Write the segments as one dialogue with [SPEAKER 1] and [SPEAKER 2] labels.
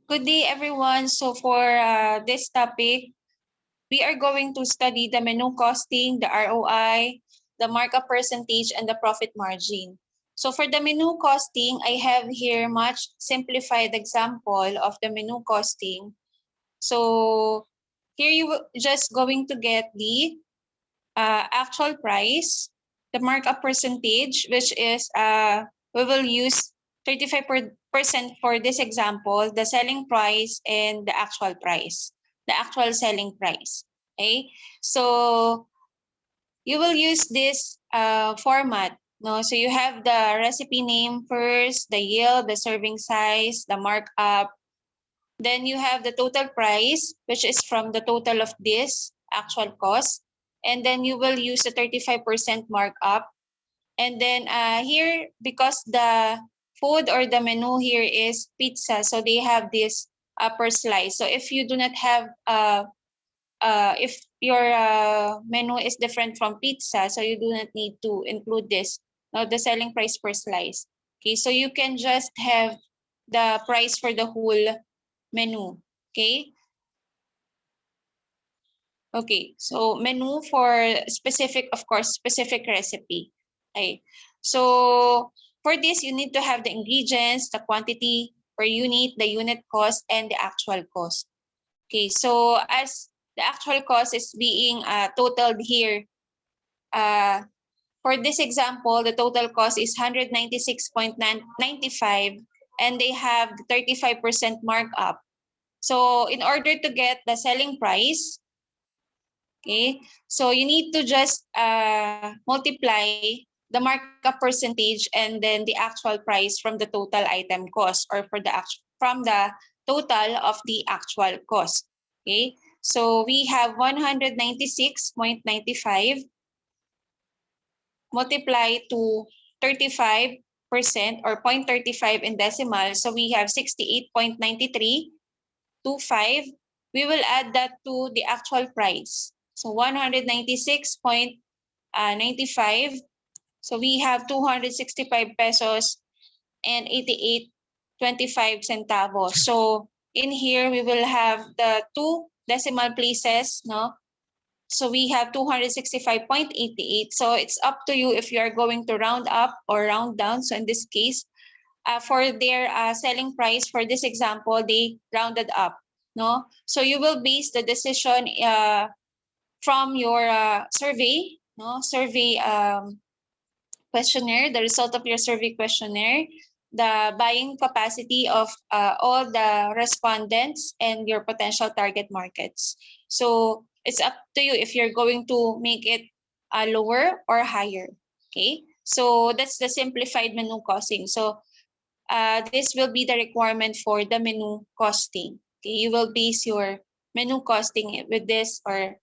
[SPEAKER 1] Good day, everyone. So for this topic, we are going to study the menu costing, the ROI, the markup percentage, and the profit margin. So for the menu costing, I have here much simplified example of the menu costing. So here you just going to get the actual price, the markup percentage, which is we will use 35% for this example, the selling price and the actual price, the actual selling price. Okay, so you will use this format. No, so you have the recipe name first, the yield, the serving size, the markup. Then you have the total price, which is from the total of this actual cost. And then you will use a 35% markup. And then here, because the food or the menu here is pizza, so they have this per slice. So if you do not have, if your menu is different from pizza, so you do not need to include this, the selling price per slice. Okay, so you can just have the price for the whole menu. Okay. Okay, so menu for specific, of course, specific recipe. Okay, so for this, you need to have the ingredients, the quantity per unit, the unit cost, and the actual cost. Okay, so as the actual cost is being totaled here, for this example, the total cost is 196.95, and they have the 35% markup. So in order to get the selling price, okay, so you need to just multiply the markup percentage and then the actual price from the total item cost, or for the from the total of the actual cost. Okay, so we have 196.95 multiply to 35% or 0.35 in decimal. So we have 68.9325. We will add that to the actual price. So 196.95. So we have 265 pesos and 88.25 centavos. So in here, we will have the two decimal places, no? So we have 265.88. So it's up to you if you are going to round up or round down. So in this case, for their selling price, for this example, they rounded up. No, so you will base the decision from your survey, no, survey questionnaire, the result of your survey questionnaire, the buying capacity of all the respondents, and your potential target markets. So it's up to you if you're going to make it lower or higher. Okay, so that's the simplified menu costing. So this will be the requirement for the menu costing. Okay, you will base your menu costing with this, or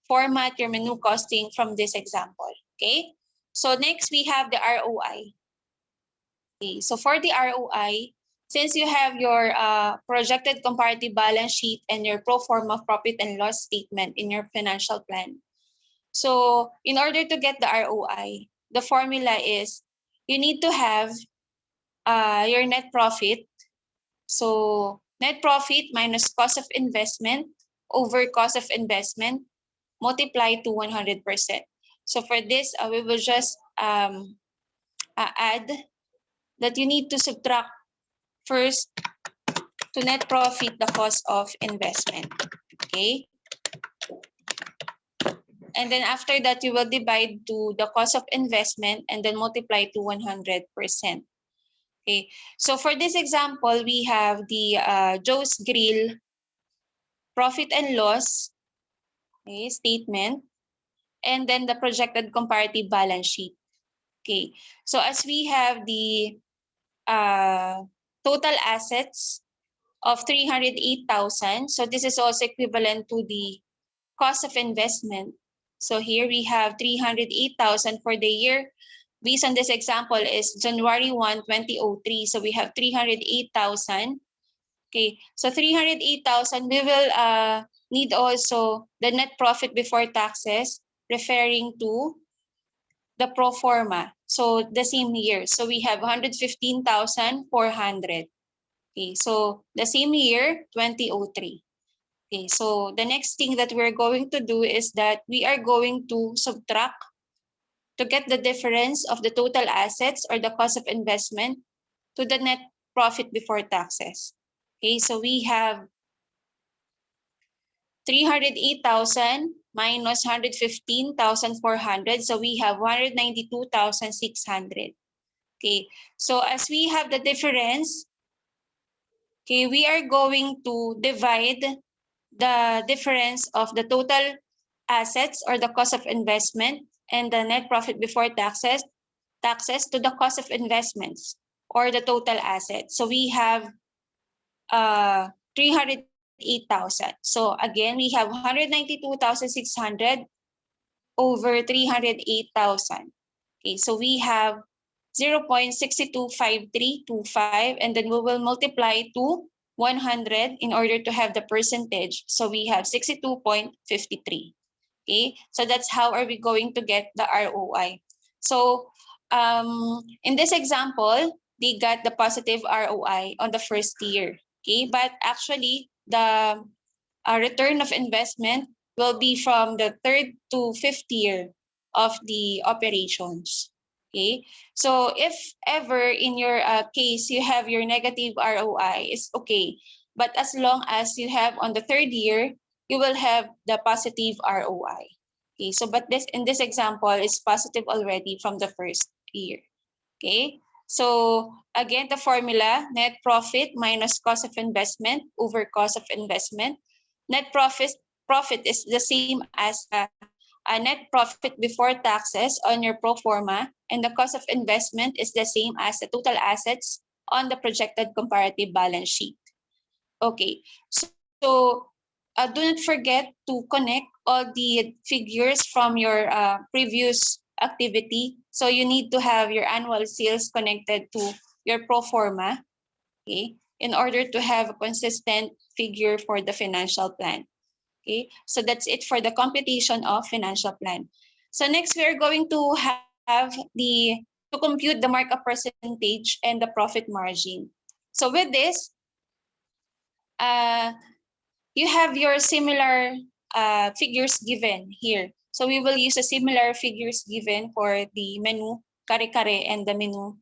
[SPEAKER 1] format your menu costing from this example. Okay, so next we have the ROI. Okay, so for the ROI, since you have your projected comparative balance sheet and your pro forma profit and loss statement in your financial plan, so in order to get the ROI, the formula is you need to have your net profit. So net profit minus cost of investment over cost of investment multiply to 100%. So for this, we will just add that you need to subtract first to net profit the cost of investment. Okay. And then after that, you will divide to the cost of investment and then multiply to 100%. Okay. So for this example, we have the Joe's Grill profit and loss, okay, statement, and then the projected comparative balance sheet. Okay, so as we have the total assets of 308,000, so this is also equivalent to the cost of investment. So here we have 308,000 for the year. Based on this example is January 1, 2003. So we have 308,000. Okay, so 308,000, we will need also the net profit before taxes, referring to the pro forma. So the same year. So we have 115,400. Okay, so the same year, 2003. Okay, so the next thing that we're going to do is that we are going to subtract to get the difference of the total assets or the cost of investment to the net profit before taxes. Okay, so we have 308,000 minus 115,400. So we have 192,600. Okay, so as we have the difference, okay, we are going to divide the difference of the total assets or the cost of investment and the net profit before taxes to the cost of investments or the total assets. So we have 308,000. So again, we have 192,600 over 308,000. Okay, so we have 0.625325, and then we will multiply to 100 in order to have the percentage. So we have 62.53. Okay, so that's how are we going to get the ROI. So in this example, they got the positive ROI on the first year. Okay, but actually the return of investment will be from the third to fifth year of the operations. Okay, so if ever in your case you have your negative ROI, it's okay. But as long as you have on the third year, you will have the positive ROI. Okay, so but this in this example is positive already from the first year. Okay, so again, the formula, net profit minus cost of investment over cost of investment. Net profit is the same as a net profit before taxes on your pro forma, and the cost of investment is the same as the total assets on the projected comparative balance sheet. Okay, so do not forget to connect all the figures from your previous activity. So you need to have your annual sales connected to your pro forma, okay, in order to have a consistent figure for the financial plan. Okay, so that's it for the computation of financial plan. So next we are going to have to compute the markup percentage and the profit margin. So with this, uh, you have your similar figures given here. So we will use a similar figures given for the menu kare-kare and the menu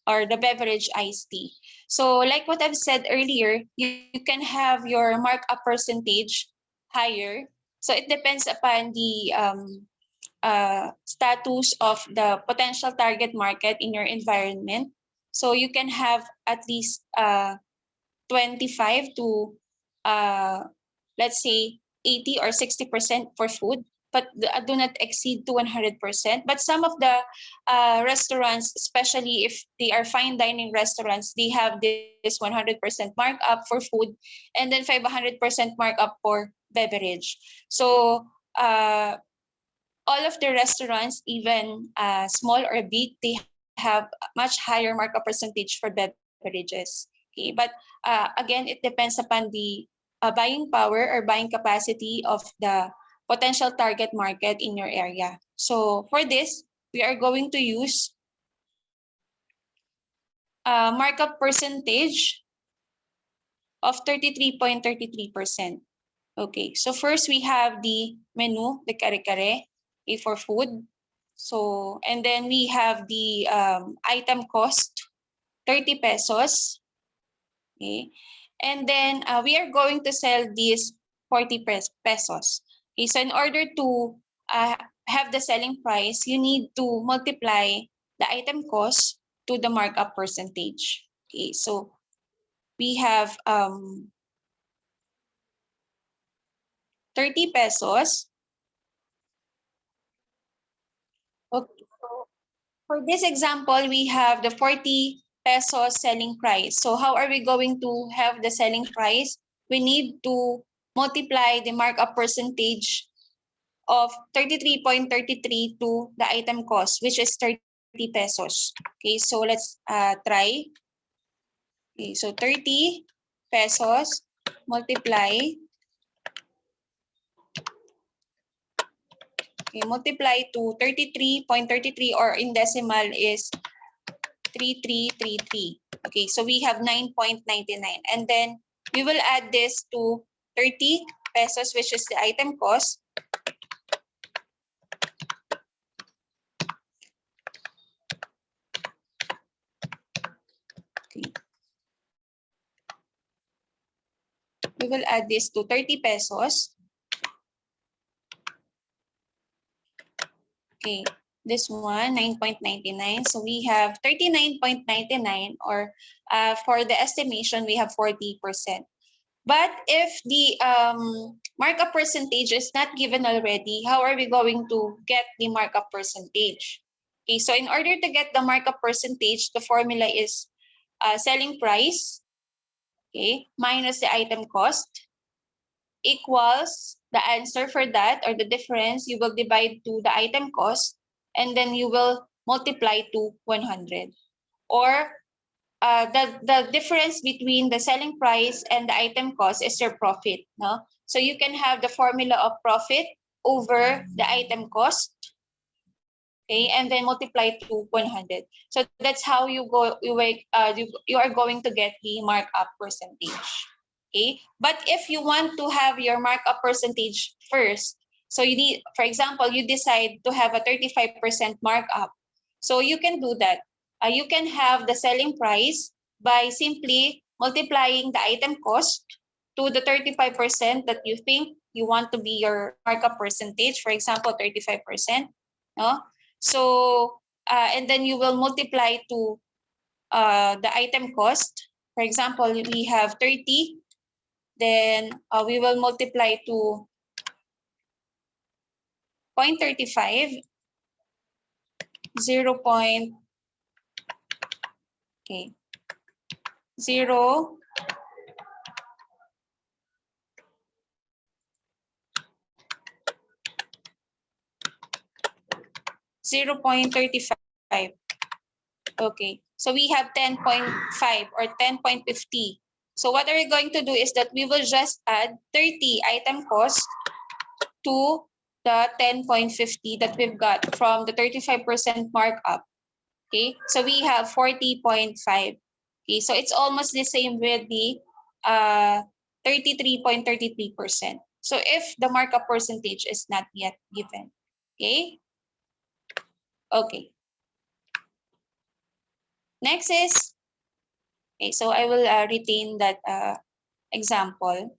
[SPEAKER 1] or the beverage iced tea. So like what I've said earlier, you can have your markup percentage higher. So it depends upon the status of the potential target market in your environment. So you can have at least 25 to uh, let's say 80 or 60% for food, but do not exceed to 100%. But some of the restaurants, especially if they are fine dining restaurants, they have this 100% markup for food and then 500% markup for beverage. So all of the restaurants, even small or big, they have much higher markup percentage for beverages. Okay, but again, it depends upon the buying power or buying capacity of the potential target market in your area. So for this, we are going to use markup percentage of 33.33%. Okay, so first we have the menu, the kare-kare, for food. So, and then we have the item cost, 30 pesos. Okay, and then we are going to sell these 40 pesos. Okay, so in order to have the selling price, you need to multiply the item cost to the markup percentage. Okay, so we have 30 pesos. Okay, so for this example, we have the 40 pesos selling price. So how are we going to have the selling price? We need to multiply the markup percentage of 33.33 to the item cost, which is 30 pesos. Okay, so let's try. Okay, so 30 pesos multiply. Okay, multiply to 33.33, or in decimal is 3333. Okay, so we have 9.99. And then we will add this to 30 pesos, which is the item cost. Okay. We will add this to 30 pesos. Okay, this one, 9.99. So we have 39.99, or for the estimation, we have 40%. But if the markup percentage is not given already, how are we going to get the markup percentage? Okay, so in order to get the markup percentage, the formula is selling price, okay, minus the item cost, equals the answer for that, or the difference, you will divide to the item cost, and then you will multiply to 100. Or the difference between the selling price and the item cost is your profit. No? So you can have the formula of profit over the item cost, okay, and then multiply to 100. So that's how you are going to get the markup percentage. Okay, but if you want to have your markup percentage first, so you need, for example, you decide to have a 35% markup, so you can do that. You can have the selling price by simply multiplying the item cost to the 35% that you think you want to be your markup percentage, for example, 35%. No? So, and then you will multiply to the item cost. For example, we have 30, then we will multiply to 0.35, 0. Okay, 0, 0.35. Okay, so we have 10.5 or 10.50. So what are we going to do is that we will just add 30 item cost to the 10.50 that we've got from the 35% markup. Okay, so we have 40.5. Okay, so it's almost the same with the 33.33%. So if the markup percentage is not yet given. Okay. Okay. Next is, okay, so I will retain that example.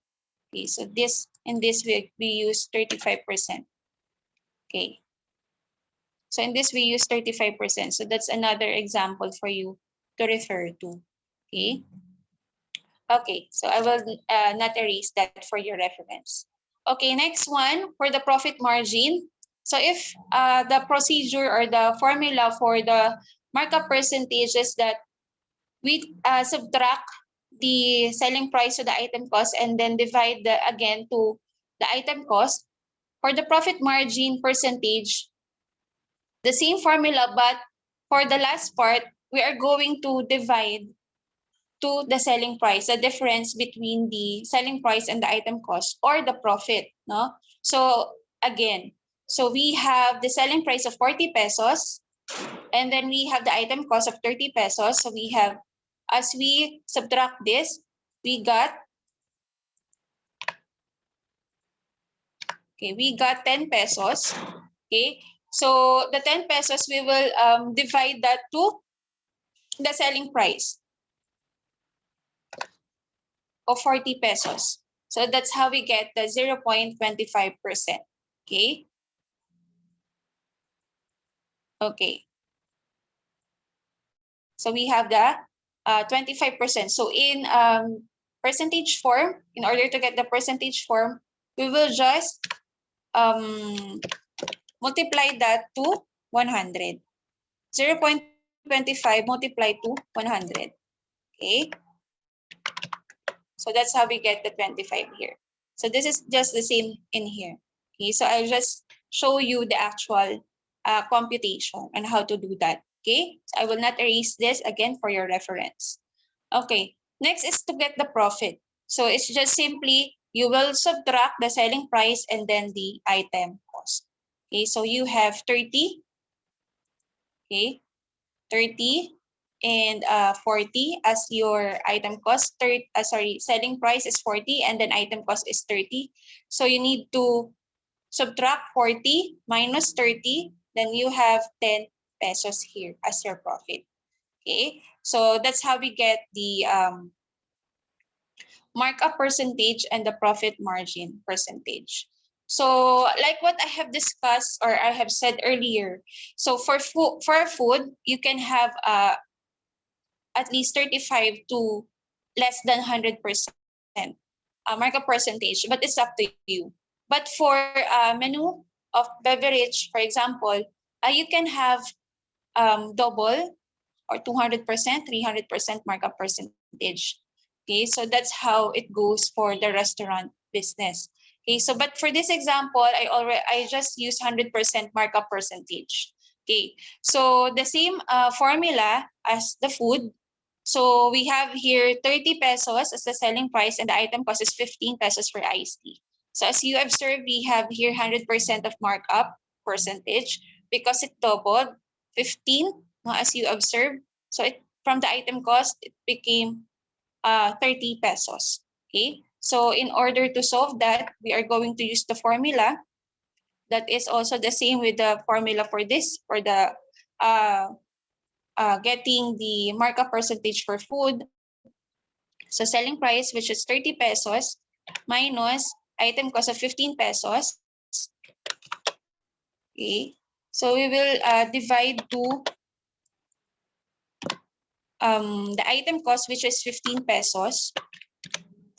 [SPEAKER 1] Okay, so this, in this we use 35%. Okay. So in this we use 35%. So that's another example for you to refer to. Okay. Okay, so I will not erase that for your reference. Okay, next one for the profit margin. So if the procedure or the formula for the markup percentage is that we subtract the selling price to the item cost and then divide again to the item cost. For the profit margin percentage, the same formula, but for the last part, we are going to divide to the selling price, the difference between the selling price and the item cost, or the profit. No? So again, so we have the selling price of 40 pesos, and then we have the item cost of 30 pesos. So we have, as we subtract this, we got, okay, we got 10 pesos. Okay, so the 10 pesos, we will divide that to the selling price of 40 pesos. So that's how we get the 0.25%. Okay. Okay. So we have the 25%. So in percentage form, in order to get the percentage form, we will just multiply that to 100. 0.25 multiplied to 100. Okay. So that's how we get the 25 here. So this is just the same in here. Okay, so I'll just show you the actual computation and how to do that. Okay, so I will not erase this again for your reference. Okay, next is to get the profit. So it's just simply, you will subtract the selling price and then the item cost. Okay, so you have 30. Okay, 30 and 40 as your item cost. Selling price is 40 and then item cost is 30. So you need to subtract 40 minus 30, then you have 10 pesos here as your profit. Okay, so that's how we get the markup percentage and the profit margin percentage. So like what I have discussed or I have said earlier, so for food, you can have at least 35 to less than 100% markup percentage, but it's up to you. But for menu of beverage, for example, you can have double or 200%, 300% markup percentage. Okay, so that's how it goes for the restaurant business. Okay, so but for this example, I just use 100% markup percentage. Okay, so the same formula as the food. So we have here 30 pesos as the selling price and the item cost is 15 pesos for iced tea. So as you observe, we have here 100% of markup percentage because it doubled 15, no, as you observe. So it from the item cost, it became 30 pesos. Okay. So in order to solve that, we are going to use the formula that is also the same with the formula for this, for the getting the markup percentage for food. So selling price, which is 30 pesos minus item cost of 15 pesos. Okay. So we will divide to the item cost, which is 15 pesos.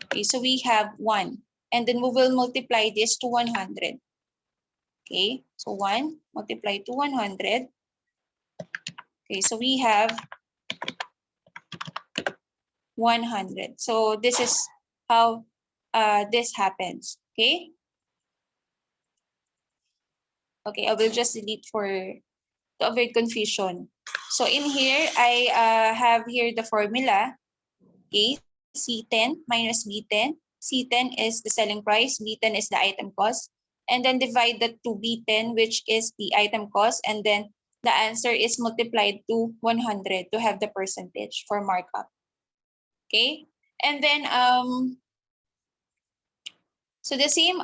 [SPEAKER 1] Okay, so we have 1. And then we will multiply this to 100. Okay, so 1 multiplied to 100. Okay, so we have 100. So this is how this happens. Okay. Okay, I will just delete to avoid confusion. So in here, I have here the formula. Okay, C10 minus B10. C10 is the selling price, B10 is the item cost. And then divide that to B10, which is the item cost. And then the answer is multiplied to 100 to have the percentage for markup. Okay, and then so the same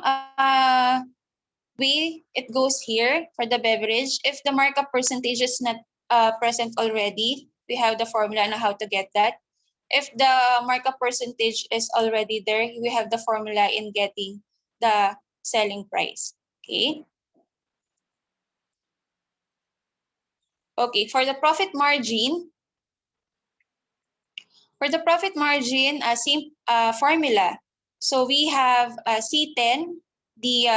[SPEAKER 1] way it goes here for the beverage. If the markup percentage is not present already, we have the formula on how to get that. If the markup percentage is already there, we have the formula in getting the selling price. Okay. Okay, for the profit margin, same formula. So we have C10, the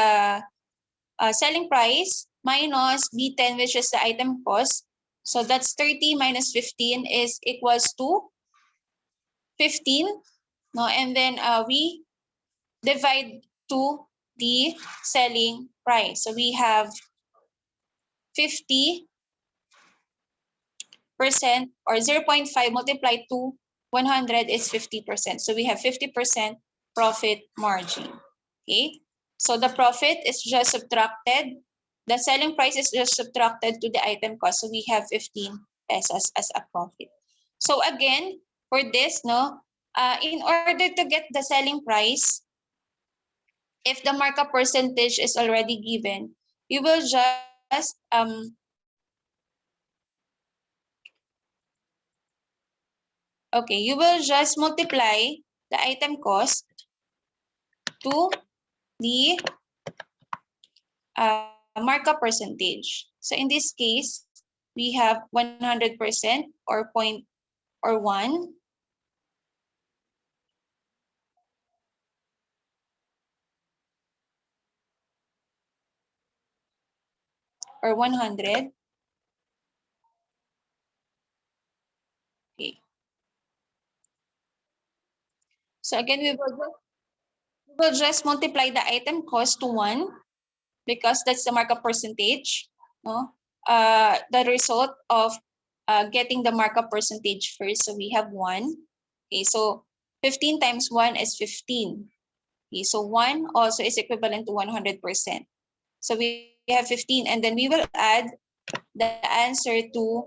[SPEAKER 1] selling price, minus B10, which is the item cost. So that's 30 minus 15 is equals to 15. No, and then we divide to the selling price. So we have 50% or 0.5 multiplied to 100 is 50%. So we have 50% profit margin. Okay. So the profit is just subtracted. The selling price is just subtracted to the item cost. So we have 15 pesos as a profit. So again, for this, in order to get the selling price, if the markup percentage is already given, you will just you will just multiply the item cost to the markup percentage. So in this case, we have 100% or 1 or 100. Okay. So again, we will just multiply the item cost to 1 because that's the markup percentage. No, the result of getting the markup percentage first. So we have 1. Okay, so 15 times 1 is 15. Okay, so 1 also is equivalent to 100%. So we have 15, and then we will add the answer to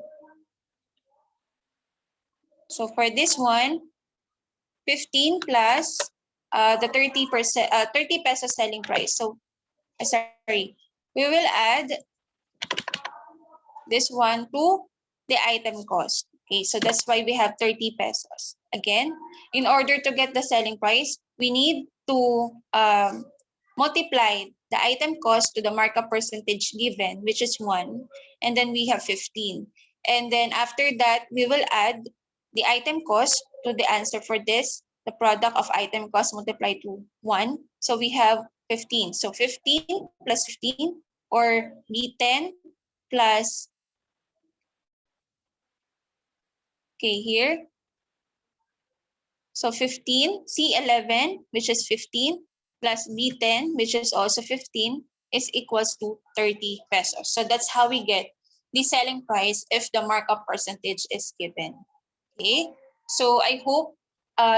[SPEAKER 1] So for this one, 15 plus the 30%, 30 pesos selling price. So, sorry, we will add this one to the item cost. Okay, so that's why we have 30 pesos. Again, in order to get the selling price, we need to multiply the item cost to the markup percentage given, which is 1, and then we have 15. And then after that, we will add the item cost to the answer for this, the product of item cost multiplied to 1. So we have 15. So 15 plus 15 or B10 plus, okay, here. So 15, C11, which is 15, plus B10, which is also 15, is equals to 30 pesos. So that's how we get the selling price if the markup percentage is given. Okay, so I hope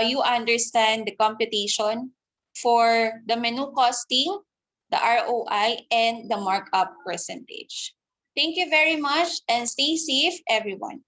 [SPEAKER 1] you understand the computation for the menu costing, the ROI, and the markup percentage. Thank you very much and stay safe, everyone.